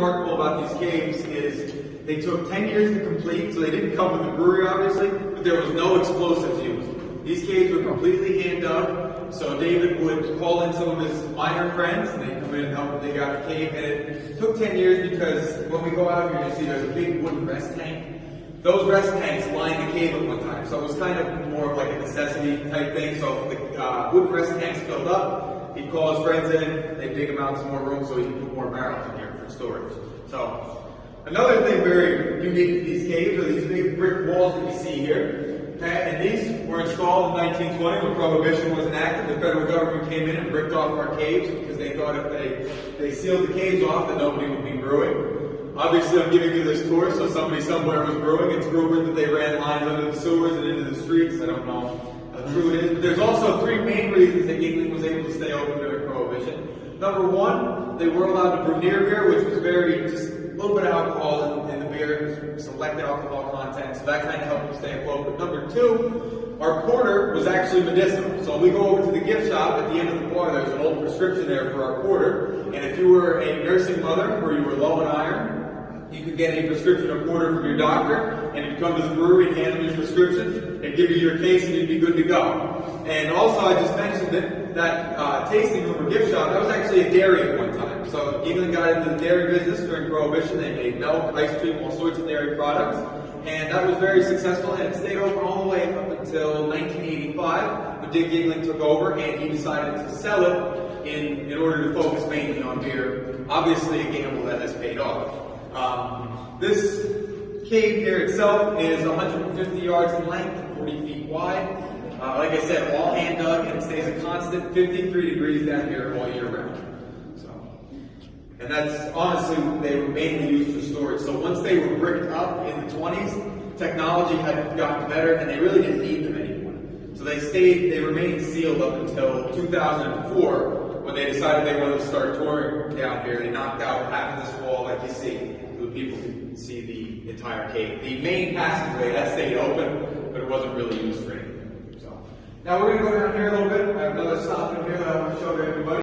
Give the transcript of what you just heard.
remarkable about these caves is they took 10 years to complete, so they didn't come with the brewery obviously, but there was no explosives used. These caves were completely hand dug, so David would call in some of his miner friends and they'd come in and help him dig out the cave. And it took 10 years because when we go out here, you see there's a big wooden rest tank. Those rest tanks lined the cave at one time, so it was kind of more of like a necessity type thing. So if the wooden rest tanks filled up, he'd call his friends in, they'd dig him out some more room so he could put more barrels in here for storage. So another thing very unique to these caves are these big brick walls that you see here. Okay, and these were installed in 1920 when Prohibition was enacted. The federal government came in and bricked off our caves because they thought if they sealed the caves off, that nobody would be brewing. Obviously, I'm giving you this tour, so somebody somewhere was brewing. It's rumored that they ran lines under the sewers and into the streets. I don't know how true it is. But there's also three main reasons that Yuengling was able to stay open during Prohibition. Number one, they were allowed to brew near beer, which was just a little bit of alcohol in the beer, selected alcohol content, so that kind of helped them stay afloat. But number two, our porter was actually medicinal. So when we go over to the gift shop at the end of the bar, there's an old prescription there for our porter. And if you were a nursing mother or you were low in iron, you could get a prescription of porter from your doctor, and you'd come to the brewery and hand them your prescription, and give you your case, and you'd be good to go. And also, I just mentioned that tasting room or gift shop, that was actually a dairy at one time. So Yuengling got into the dairy business during Prohibition. They made milk, ice cream, all sorts of dairy products. And that was very successful, and it stayed open all the way up until 1985, when Dick Yuengling took over, and he decided to sell it in order to focus mainly on beer. Obviously, a gamble that has paid off. This cave here itself is 150 yards in length and 40 feet wide. Like I said, all hand dug, and it stays a constant 53 degrees down here all year round. And that's honestly, they were mainly used for storage. So once they were bricked up in the 20s, technology had gotten better and they really didn't need them anymore. So they remained sealed up until 2004 when they decided they wanted to start touring down here. They knocked out half of this wall like you see, so people could see the entire cave. The main passageway, that stayed open, but it wasn't really used for anything. So now we're going to go down here a little bit. I have another stop in here that I want to show to everybody.